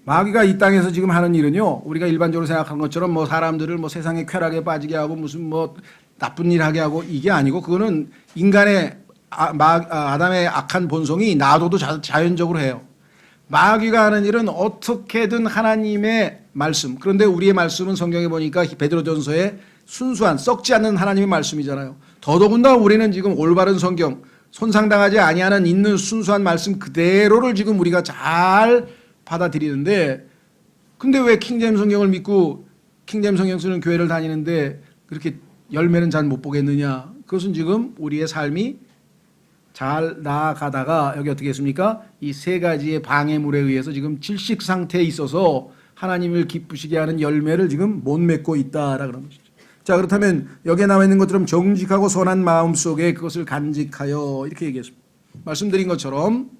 마귀가 이 땅에서 지금 하는 일은요, 우리가 일반적으로 생각하는 것처럼 뭐 사람들을 뭐 세상에 쾌락에 빠지게 하고 무슨 뭐 나쁜 일 하게 하고 이게 아니고, 그거는 인간의 아담의 악한 본성이 놔둬도 자연적으로 해요. 마귀가 하는 일은 어떻게든 하나님의 말씀, 그런데 우리의 말씀은 성경에 보니까 베드로전서에 순수한 썩지 않는 하나님의 말씀이잖아요. 더더군다나 우리는 지금 올바른 성경, 손상당하지 아니하는 있는 순수한 말씀 그대로를 지금 우리가 잘 받아들이는데, 근데 왜 킹제임스 성경을 믿고 킹제임스 성경 쓰는 교회를 다니는데 그렇게 열매는 잘 못 보겠느냐? 그것은 지금 우리의 삶이 잘 나아가다가 여기 어떻게 했습니까? 이 세 가지의 방해물에 의해서 지금 질식 상태에 있어서 하나님을 기쁘시게 하는 열매를 지금 못 맺고 있다라 그런 것이죠. 자, 그렇다면 여기에 나와 있는 것처럼 정직하고 선한 마음 속에 그것을 간직하여 이렇게 얘기했습니다. 말씀드린 것처럼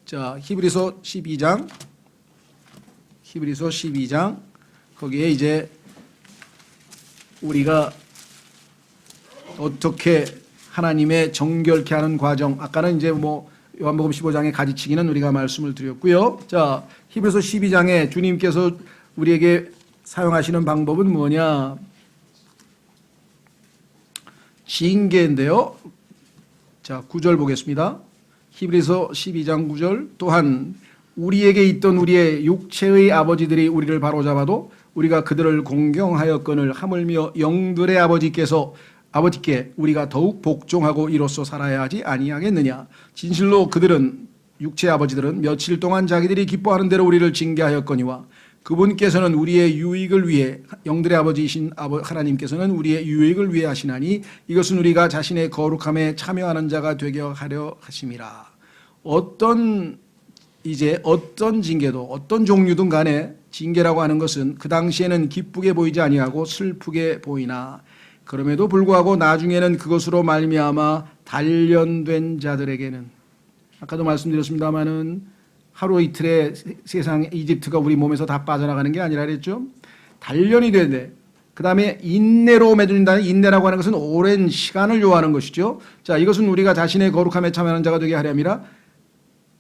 자, 히브리서 12장 거기에 이제 우리가 어떻게 하나님의 정결케 하는 과정, 아까는 이제 뭐 요한복음 15장의 가지치기는 우리가 말씀을 드렸고요. 자, 히브리서 12장에 주님께서 우리에게 사용하시는 방법은 뭐냐? 징계인데요. 자, 9절 보겠습니다. 히브리서 12장 9절. 또한 우리에게 있던 우리의 육체의 아버지들이 우리를 바로잡아도 우리가 그들을 공경하였거늘 하물며 영들의 아버지께 우리가 더욱 복종하고 이로써 살아야 하지 아니하겠느냐. 진실로 그들은 육체의 아버지들은 며칠 동안 자기들이 기뻐하는 대로 우리를 징계하였거니와 그분께서는 우리의 유익을 위해, 영들의 아버지이신 하나님께서는 우리의 유익을 위해 하시나니 이것은 우리가 자신의 거룩함에 참여하는 자가 되게 하려 하심이라. 어떤 징계도 어떤 종류든 간에 징계라고 하는 것은 그 당시에는 기쁘게 보이지 아니하고 슬프게 보이나 그럼에도 불구하고 나중에는 그것으로 말미암아 단련된 자들에게는, 아까도 말씀드렸습니다마는 하루 이틀에 세상 이집트가 우리 몸에서 다 빠져나가는 게 아니라 그랬죠. 단련이 되는데 그 다음에 인내로 맺어준다는, 인내라고 하는 것은 오랜 시간을 요하는 것이죠. 자, 이것은 우리가 자신의 거룩함에 참여하는 자가 되게 하려니라.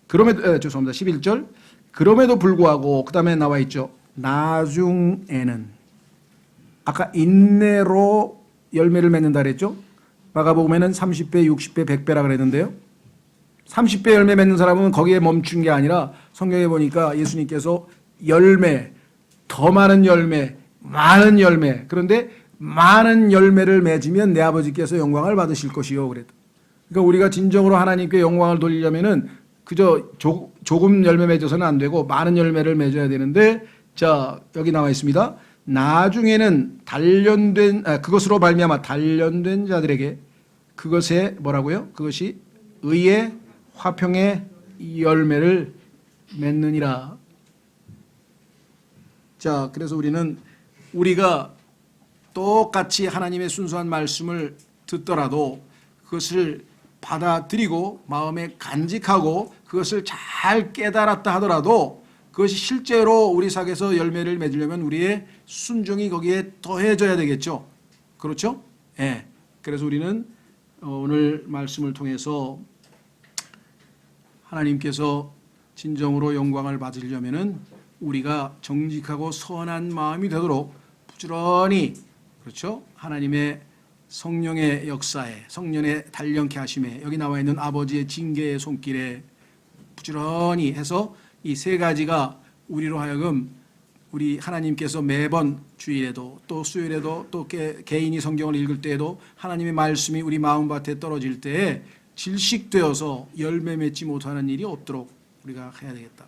죄송합니다. 11절. 그럼에도 불구하고 그 다음에 나와 있죠. 나중에는, 아까 인내로 열매를 맺는다 그랬죠. 마가복음에는 30배, 60배, 100배라 그랬는데요. 30배 열매 맺는 사람은 거기에 멈춘 게 아니라 성경에 보니까 예수님께서 열매, 더 많은 열매, 많은 열매, 그런데 많은 열매를 맺으면 내 아버지께서 영광을 받으실 것이요 그랬다. 그러니까 우리가 진정으로 하나님께 영광을 돌리려면은 그저 조금 열매 맺어서는 안 되고 많은 열매를 맺어야 되는데, 자, 여기 나와 있습니다. 나중에는 그것으로 말미암아 단련된 자들에게 그것에 뭐라고요? 그것이 의의 화평의 열매를 맺느니라. 자, 그래서 우리가 똑같이 하나님의 순수한 말씀을 듣더라도 그것을 받아들이고 마음에 간직하고 그것을 잘 깨달았다 하더라도 그것이 실제로 우리 sak에서 열매를 맺으려면 우리의 순종이 거기에 더해져야 되겠죠. 그렇죠? 예. 그래서 우리는 오늘 말씀을 통해서 하나님께서 진정으로 영광을 받으려면은 우리가 정직하고 선한 마음이 되도록 부지런히, 그렇죠? 하나님의 성령의 역사에, 성령의 단련케 하심에, 여기 나와 있는 아버지의 징계의 손길에 부지런히 해서 이 세 가지가 우리로 하여금 우리 하나님께서 매번 주일에도 또 수요일에도 또 개인이 성경을 읽을 때에도 하나님의 말씀이 우리 마음밭에 떨어질 때에 질식되어서 열매 맺지 못하는 일이 없도록 우리가 해야 되겠다.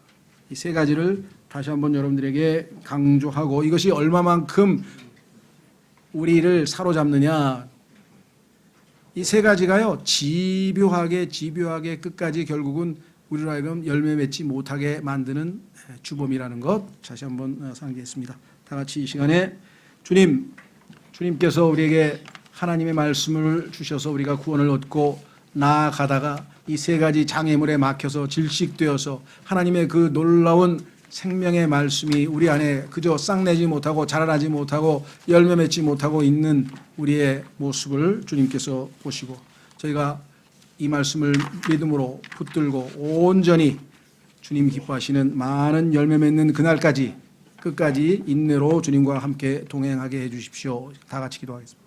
이 세 가지를 다시 한번 여러분들에게 강조하고, 이것이 얼마만큼 우리를 사로잡느냐, 이 세 가지가요 집요하게 끝까지 결국은 우리로 하여금 열매 맺지 못하게 만드는 주범이라는 것 다시 한번 상기했습니다. 다 같이 이 시간에 주님께서 우리에게 하나님의 말씀을 주셔서 우리가 구원을 얻고 나아가다가 이 세 가지 장애물에 막혀서 질식되어서 하나님의 그 놀라운 생명의 말씀이 우리 안에 그저 싹내지 못하고 자라나지 못하고 열매 맺지 못하고 있는 우리의 모습을 주님께서 보시고 저희가 이 말씀을 믿음으로 붙들고 온전히 주님 기뻐하시는 많은 열매 맺는 그날까지 끝까지 인내로 주님과 함께 동행하게 해 주십시오. 다 같이 기도하겠습니다.